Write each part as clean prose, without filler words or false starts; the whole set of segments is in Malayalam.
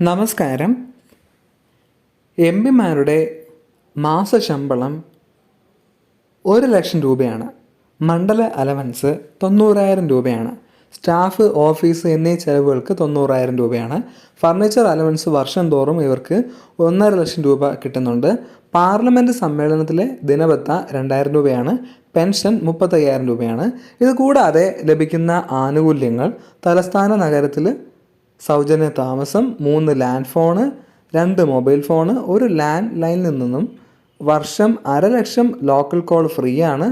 നമസ്കാരം. എം പിമാരുടെ മാസശമ്പളം 1,00,000 രൂപയാണ്. മണ്ഡല അലവൻസ് 90,000 രൂപയാണ്. സ്റ്റാഫ്, ഓഫീസ് എന്നീ ചെലവുകൾക്ക് 90,000 രൂപയാണ്. ഫർണിച്ചർ അലവൻസ് വർഷം തോറും ഇവർക്ക് 1,50,000 രൂപ കിട്ടുന്നുണ്ട്. പാർലമെൻറ്റ് സമ്മേളനത്തിലെ ദിനബത്ത 2,000 രൂപയാണ്. പെൻഷൻ 35,000 രൂപയാണ്. ഇത് കൂടാതെ ലഭിക്കുന്ന ആനുകൂല്യങ്ങൾ: തലസ്ഥാന നഗരത്തിൽ സൗജന്യ താമസം, 3 land phone, 2 mobile phone, 1 land ലൈനിൽ നിന്നും വർഷം 1,50,000 ലോക്കൽ കോൾ ഫ്രീ ആണ്.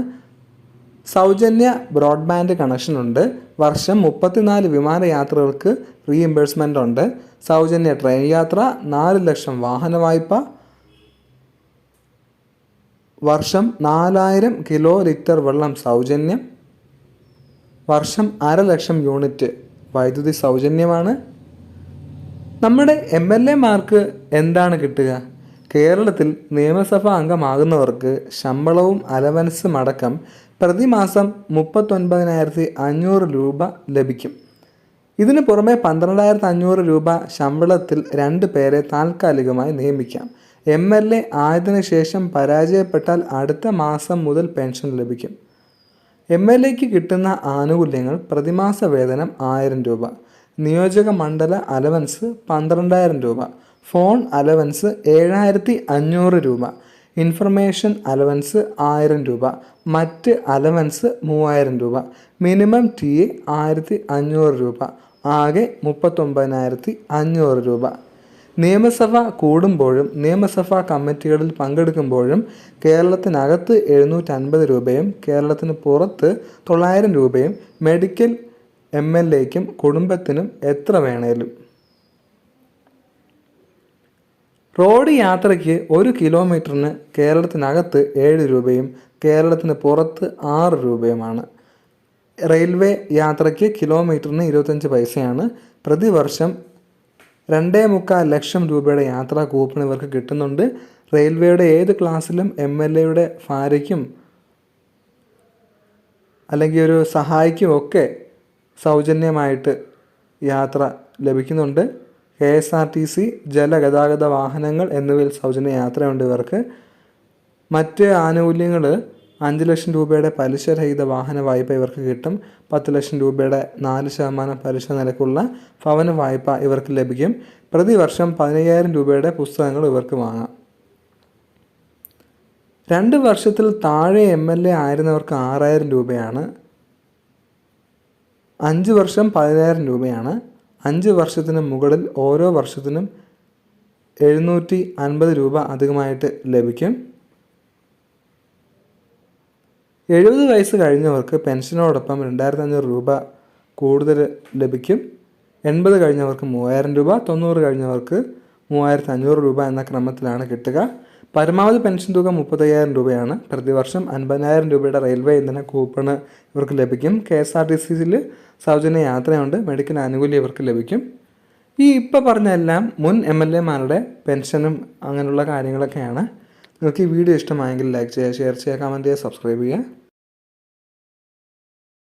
സൗജന്യ ബ്രോഡ്ബാൻഡ് കണക്ഷനുണ്ട്. വർഷം 34 വിമാനയാത്രകൾക്ക് റീഇംബേഴ്സ്മെൻ്റ് ഉണ്ട്. സൗജന്യ ട്രെയിൻ യാത്ര, 4 ലക്ഷം വാഹന വായ്പ, വർഷം 4,000 കിലോ ലിറ്റർ വെള്ളം സൗജന്യം, വർഷം 1,00,000 യൂണിറ്റ് വൈദ്യുതി സൗജന്യമാണ്. നമ്മുടെ MLA-മാർക്ക് എന്താണ് കിട്ടുക? കേരളത്തിൽ നിയമസഭാ അംഗമാകുന്നവർക്ക് ശമ്പളവും അലവൻസും അടക്കം പ്രതിമാസം 39,500 രൂപ ലഭിക്കും. ഇതിന് പുറമെ 12,500 രൂപ ശമ്പളത്തിൽ 2 പേരെ താൽക്കാലികമായി നിയമിക്കാം. MLA ആയതിനു ശേഷം പരാജയപ്പെട്ടാൽ അടുത്ത മാസം മുതൽ പെൻഷൻ ലഭിക്കും. MLA-ക്ക് കിട്ടുന്ന ആനുകൂല്യങ്ങൾ: പ്രതിമാസ വേതനം 1,000 രൂപ, നിയോജക മണ്ഡല അലവൻസ് 12,000 രൂപ, ഫോൺ അലവൻസ് 7,500 രൂപ, ഇൻഫർമേഷൻ അലവൻസ് 1,000 രൂപ, മറ്റ് അലവൻസ് 3,000 രൂപ, മിനിമം TA 1,500 രൂപ, ആകെ 39,500 രൂപ. നിയമസഭ കൂടുമ്പോഴും നിയമസഭാ കമ്മിറ്റികളിൽ പങ്കെടുക്കുമ്പോഴും കേരളത്തിനകത്ത് 750 രൂപയും കേരളത്തിന് പുറത്ത് 900 രൂപയും. മെഡിക്കൽ MLA-ക്കും കുടുംബത്തിനും എത്ര വേണേലും. റോഡ് യാത്രയ്ക്ക് 1 കിലോമീറ്ററിന് കേരളത്തിനകത്ത് 7 രൂപയും കേരളത്തിന് പുറത്ത് 6 രൂപയുമാണ്. റെയിൽവേ യാത്രയ്ക്ക് കിലോമീറ്ററിന് 25 പൈസയാണ്. പ്രതിവർഷം 2.25 ലക്ഷം രൂപയുടെ യാത്രാ കൂപ്പൺ ഇവർക്ക് കിട്ടുന്നുണ്ട്. റെയിൽവേയുടെ ഏത് ക്ലാസ്സിലും MLA-യുടെ ഭാര്യയ്ക്കും അല്ലെങ്കിൽ ഒരു സഹായിക്കും ഒക്കെ സൗജന്യമായിട്ട് യാത്ര ലഭിക്കുന്നുണ്ട്. KSRTC, ജലഗതാഗത വാഹനങ്ങൾ എന്നിവയിൽ സൗജന്യ യാത്രയുണ്ട് ഇവർക്ക്. മറ്റ് ആനുകൂല്യങ്ങൾ: 5 ലക്ഷം രൂപയുടെ പലിശരഹിത വാഹന വായ്പ ഇവർക്ക് കിട്ടും. 10 ലക്ഷം രൂപയുടെ 4% പലിശ നിരക്കുള്ള ഭവന വായ്പ ഇവർക്ക് ലഭിക്കും. പ്രതിവർഷം 15,000 രൂപയുടെ പുസ്തകങ്ങൾ ഇവർക്ക് വാങ്ങാം. 2 വർഷത്തിൽ താഴെ MLA ആയിരുന്നവർക്ക് 6,000 രൂപയാണ്. 5 വർഷം 10,000 രൂപയാണ്. 5 വർഷത്തിന് മുകളിൽ ഓരോ വർഷത്തിനും 750 രൂപ അധികമായിട്ട് ലഭിക്കും. 70 വയസ്സ് കഴിഞ്ഞവർക്ക് പെൻഷനോടൊപ്പം 2,500 രൂപ കൂടുതൽ ലഭിക്കും. 80 കഴിഞ്ഞവർക്ക് 3,000 രൂപ, 90 കഴിഞ്ഞവർക്ക് 3,500 രൂപ എന്ന ക്രമത്തിലാണ് കിട്ടുക. പരമാവധി പെൻഷൻ തുക 35,000 രൂപയാണ്. പ്രതിവർഷം 50,000 രൂപയുടെ റെയിൽവേ ഇന്ധന കൂപ്പണ് ഇവർക്ക് ലഭിക്കും. KSRTCയിൽ സൗജന്യ യാത്രയുണ്ട്. മെഡിക്കൽ ആനുകൂല്യം ഇവർക്ക് ലഭിക്കും. ഇപ്പോൾ പറഞ്ഞ എല്ലാം മുൻ MLA-മാരുടെ പെൻഷനും അങ്ങനെയുള്ള കാര്യങ്ങളൊക്കെയാണ്. നിങ്ങൾക്ക് ഈ വീഡിയോ ഇഷ്ടമായെങ്കിൽ ലൈക്ക് ചെയ്യുക, ഷെയർ ചെയ്യുക, കമൻറ്റ് ചെയ്യുക, സബ്സ്ക്രൈബ് ചെയ്യുക.